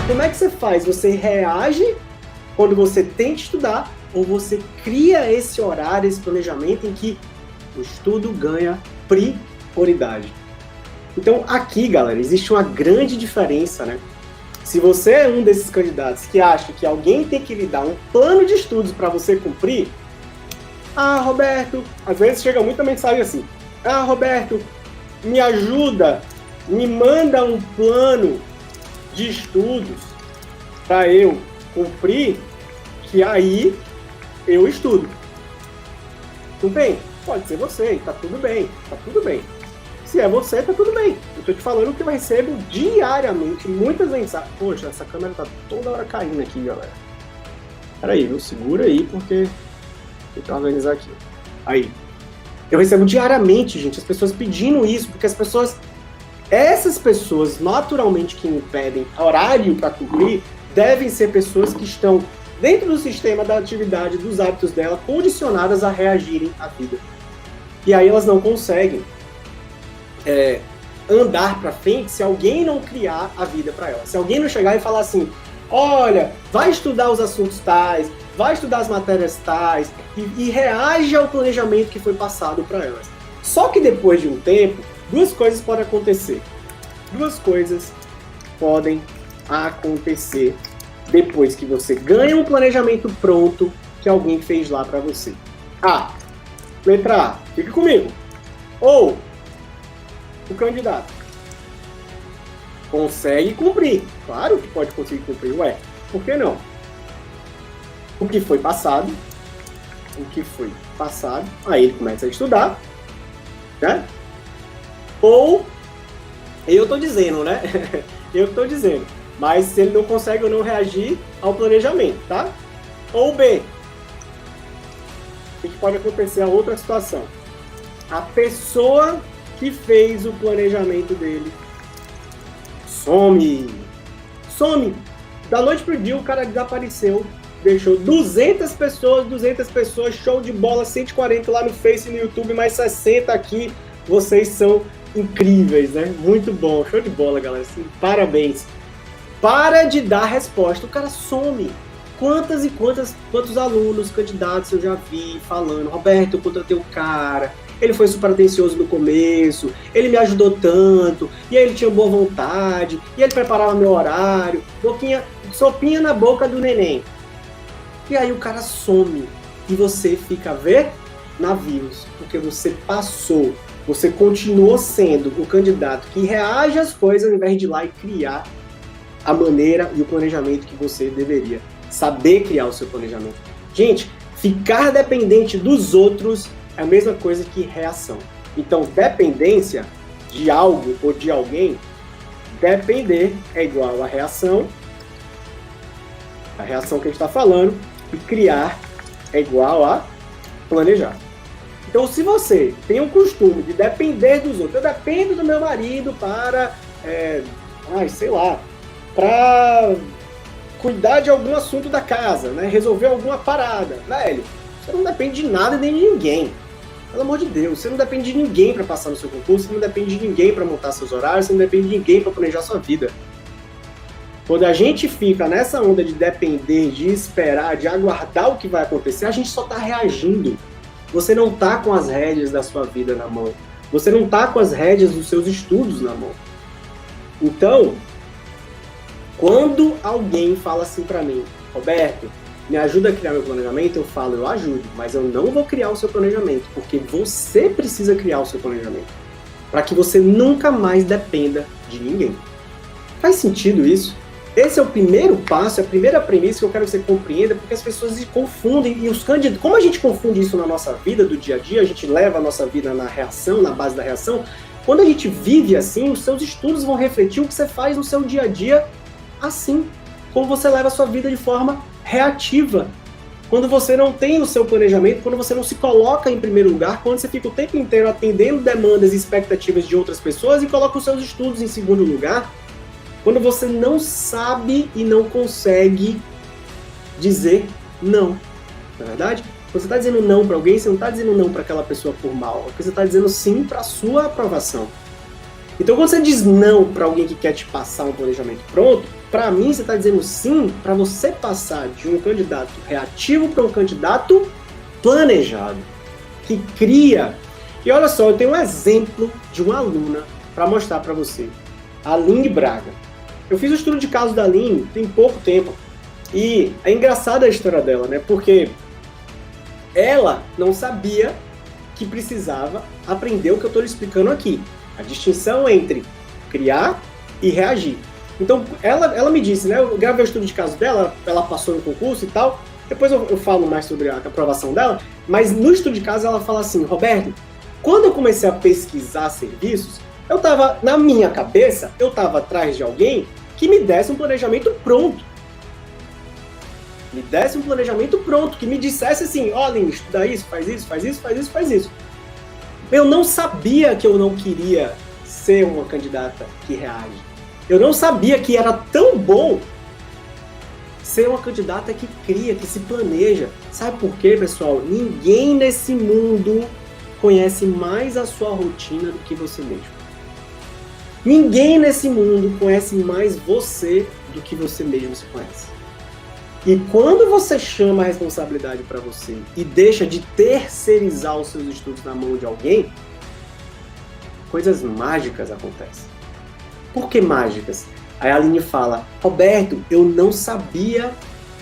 Como é que você faz? Você reage quando você tenta estudar ou você cria esse horário, esse planejamento em que o estudo ganha prioridade? Então, aqui, galera, existe uma grande diferença, né? Se você é um desses candidatos que acha que alguém tem que lhe dar um plano de estudos para você cumprir, Roberto, às vezes chega muita mensagem assim, Roberto, me ajuda, me manda um plano de estudos para eu cumprir, que aí eu estudo. Tudo bem? Pode ser você, tá tudo bem, tá tudo bem. Se é você, tá tudo bem. Eu tô te falando que eu recebo diariamente muitas mensagens. Poxa, essa câmera tá toda hora caindo aqui, galera. Peraí, viu? Segura aí, porque tem que organizar aqui. Aí. Eu recebo diariamente, gente, as pessoas pedindo isso, porque essas pessoas, naturalmente, que me pedem horário para cumprir, devem ser pessoas que estão dentro do sistema da atividade, dos hábitos dela, condicionadas a reagirem à vida. E aí elas não conseguem andar para frente se alguém não criar a vida para elas. Se alguém não chegar e falar assim, olha, vai estudar os assuntos tais, vai estudar as matérias tais e reage ao planejamento que foi passado para elas. Só que depois de um tempo, duas coisas podem acontecer. Duas coisas podem acontecer depois que você ganha um planejamento pronto que alguém fez lá para você. Letra A, fica comigo. Ou o candidato consegue cumprir. Claro que pode conseguir cumprir. Por que não? O que foi passado, aí ele começa a estudar, né? Ou, eu tô dizendo, né? Eu tô dizendo. Mas se ele não consegue ou não reagir ao planejamento, tá? Ou B, o que pode acontecer a outra situação? A pessoa que fez o planejamento dele some. Da noite pro dia o cara desapareceu, deixou 200 pessoas, show de bola, 140 lá no Face e no YouTube, mais 60 aqui, vocês são incríveis, né? Muito bom, show de bola, galera, assim, parabéns. Para de dar resposta, o cara some. Quantos alunos, candidatos eu já vi falando, Roberto, eu contratei um cara, ele foi super atencioso no começo, ele me ajudou tanto, e aí ele tinha boa vontade, e ele preparava meu horário, sopinha na boca do neném. E aí o cara some, e você fica a ver navios, porque você passou, você continuou sendo o candidato que reage às coisas ao invés de ir lá e criar a maneira e o planejamento que você deveria. Saber criar o seu planejamento. Gente, ficar dependente dos outros é a mesma coisa que reação. Então, dependência de algo ou de alguém, depender é igual a reação que a gente está falando, e criar é igual a planejar. Então, se você tem o costume de depender dos outros, eu dependo do meu marido para, para cuidar de algum assunto da casa, né? Resolver alguma parada. Velho, você não depende de nada nem de ninguém. Pelo amor de Deus, você não depende de ninguém para passar no seu concurso, você não depende de ninguém para montar seus horários, você não depende de ninguém para planejar sua vida. Quando a gente fica nessa onda de depender, de esperar, de aguardar o que vai acontecer, a gente só está reagindo. Você não está com as rédeas da sua vida na mão. Você não está com as rédeas dos seus estudos na mão. Então, quando alguém fala assim para mim, Roberto, me ajuda a criar meu planejamento, eu falo, eu ajudo, mas eu não vou criar o seu planejamento, porque você precisa criar o seu planejamento, para que você nunca mais dependa de ninguém. Faz sentido isso? Esse é o primeiro passo, é a primeira premissa que eu quero que você compreenda, porque as pessoas se confundem, e os candidatos, como a gente confunde isso na nossa vida do dia a dia, a gente leva a nossa vida na reação, na base da reação, quando a gente vive assim, os seus estudos vão refletir o que você faz no seu dia a dia assim, como você leva a sua vida de forma reativa. Quando você não tem o seu planejamento, quando você não se coloca em primeiro lugar, quando você fica o tempo inteiro atendendo demandas e expectativas de outras pessoas e coloca os seus estudos em segundo lugar, quando você não sabe e não consegue dizer não, não é verdade? Quando você está dizendo não para alguém, você não está dizendo não para aquela pessoa por mal, você está dizendo sim para a sua aprovação. Então, quando você diz não para alguém que quer te passar um planejamento pronto, para mim, você está dizendo sim para você passar de um candidato reativo para um candidato planejado, que cria. E olha só, eu tenho um exemplo de uma aluna para mostrar para você. A Aline Braga. Eu fiz o estudo de caso da Aline tem pouco tempo. E é engraçada a história dela, né? Porque ela não sabia que precisava aprender o que eu estou lhe explicando aqui. A distinção entre criar e reagir. Então, ela me disse, né? Eu gravei o estudo de caso dela, ela passou no concurso e tal. Depois eu falo mais sobre a aprovação dela. Mas no estudo de caso ela fala assim, Roberto, quando eu comecei a pesquisar serviços, eu estava, na minha cabeça, eu estava atrás de alguém que me desse um planejamento pronto. Me desse um planejamento pronto, que me dissesse assim, olha, estuda isso, faz isso, faz isso, faz isso, faz isso. Eu não sabia que eu não queria ser uma candidata que reage. Eu não sabia que era tão bom ser uma candidata que cria, que se planeja. Sabe por quê, pessoal? Ninguém nesse mundo conhece mais a sua rotina do que você mesmo. Ninguém nesse mundo conhece mais você do que você mesmo se conhece. E quando você chama a responsabilidade para você e deixa de terceirizar os seus estudos na mão de alguém, coisas mágicas acontecem. Por que mágicas? Aí a Aline fala, Roberto, eu não sabia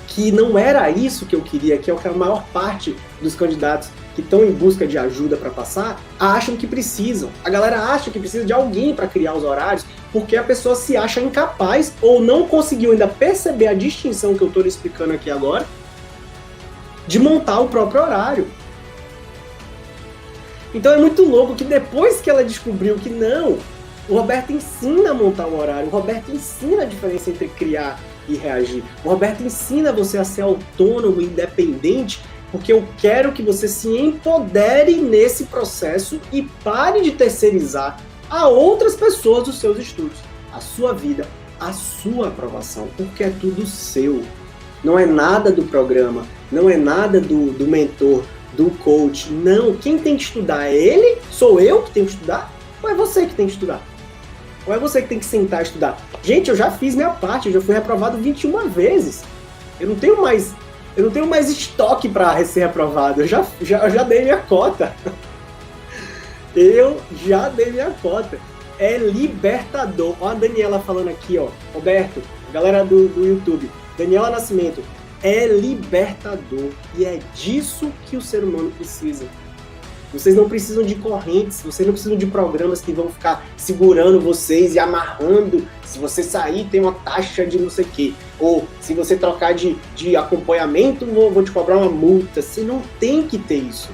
que não era isso que eu queria, que é o que a maior parte dos candidatos que estão em busca de ajuda para passar, acham que precisam. A galera acha que precisa de alguém para criar os horários, porque a pessoa se acha incapaz ou não conseguiu ainda perceber a distinção que eu estou explicando aqui agora, de montar o próprio horário. Então é muito louco que depois que ela descobriu que não, o Roberto ensina a montar o horário, o Roberto ensina a diferença entre criar e reagir, o Roberto ensina você a ser autônomo e independente, porque eu quero que você se empodere nesse processo e pare de terceirizar a outras pessoas os seus estudos, a sua vida, a sua aprovação, porque é tudo seu. Não é nada do programa, não é nada do mentor, do coach, não. Quem tem que estudar é ele? Sou eu que tenho que estudar? Ou é você que tem que estudar? Ou é você que tem que sentar e estudar? Gente, eu já fiz minha parte, eu já fui reprovado 21 vezes. Eu não tenho mais estoque para ser aprovado. Eu já dei minha cota. Eu já dei minha cota. É libertador. Ó a Daniela falando aqui, ó. Roberto, galera do YouTube. Daniela Nascimento. É libertador. E é disso que o ser humano precisa. Vocês não precisam de correntes, vocês não precisam de programas que vão ficar segurando vocês e amarrando. Se você sair, tem uma taxa de não sei o quê. Ou se você trocar de acompanhamento, vou te cobrar uma multa. Você não tem que ter isso.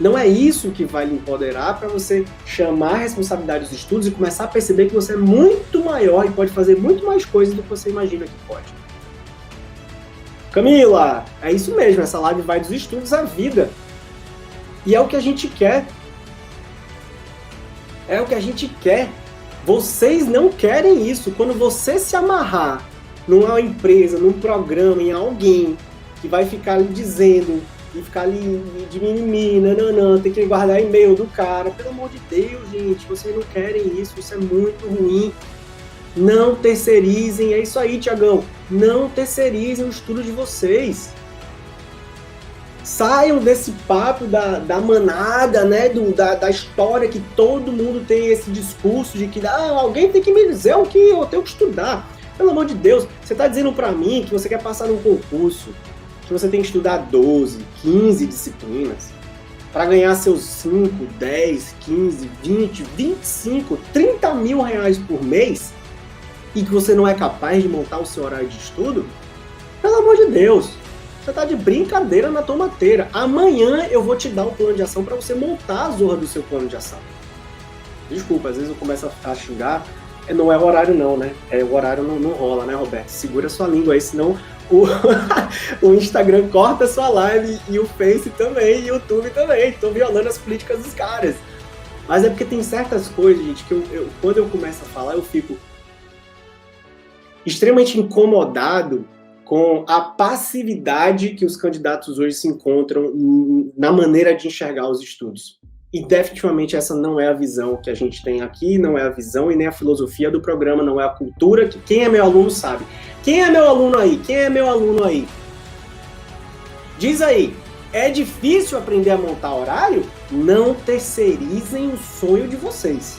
Não é isso que vai lhe empoderar para você chamar a responsabilidade dos estudos e começar a perceber que você é muito maior e pode fazer muito mais coisas do que você imagina que pode. Camila, é isso mesmo, essa live vai dos estudos à vida. E é o que a gente quer. É o que a gente quer. Vocês não querem isso. Quando você se amarrar numa empresa, num programa, em alguém que vai ficar lhe dizendo e ficar ali de mimimi, nananã, tem que guardar e-mail do cara. Pelo amor de Deus, gente, vocês não querem isso. Isso é muito ruim. Não terceirizem. É isso aí, Tiagão. Não terceirizem o estudo de vocês. Saiam desse papo da manada, né, da história que todo mundo tem esse discurso de que alguém tem que me dizer o que eu tenho que estudar. Pelo amor de Deus, você está dizendo para mim que você quer passar num concurso, que você tem que estudar 12, 15 disciplinas para ganhar seus 5, 10, 15, 20, 25, 30 mil reais por mês e que você não é capaz de montar o seu horário de estudo? Pelo amor de Deus. Você tá de brincadeira na tomateira. Amanhã eu vou te dar um plano de ação para você montar a zorra do seu plano de ação. Desculpa, às vezes eu começo a xingar. Não é o horário não, né? O horário não rola, né, Roberto? Segura sua língua aí, senão o Instagram corta sua live e o Face também, e o YouTube também. Tô violando as políticas dos caras. Mas é porque tem certas coisas, gente, que quando eu começo a falar, eu fico extremamente incomodado com a passividade que os candidatos hoje se encontram na maneira de enxergar os estudos. E definitivamente essa não é a visão que a gente tem aqui, não é a visão e nem a filosofia do programa, não é a cultura que quem é meu aluno sabe. Quem é meu aluno aí? Quem é meu aluno aí? Diz aí, é difícil aprender a montar horário? Não terceirizem o sonho de vocês.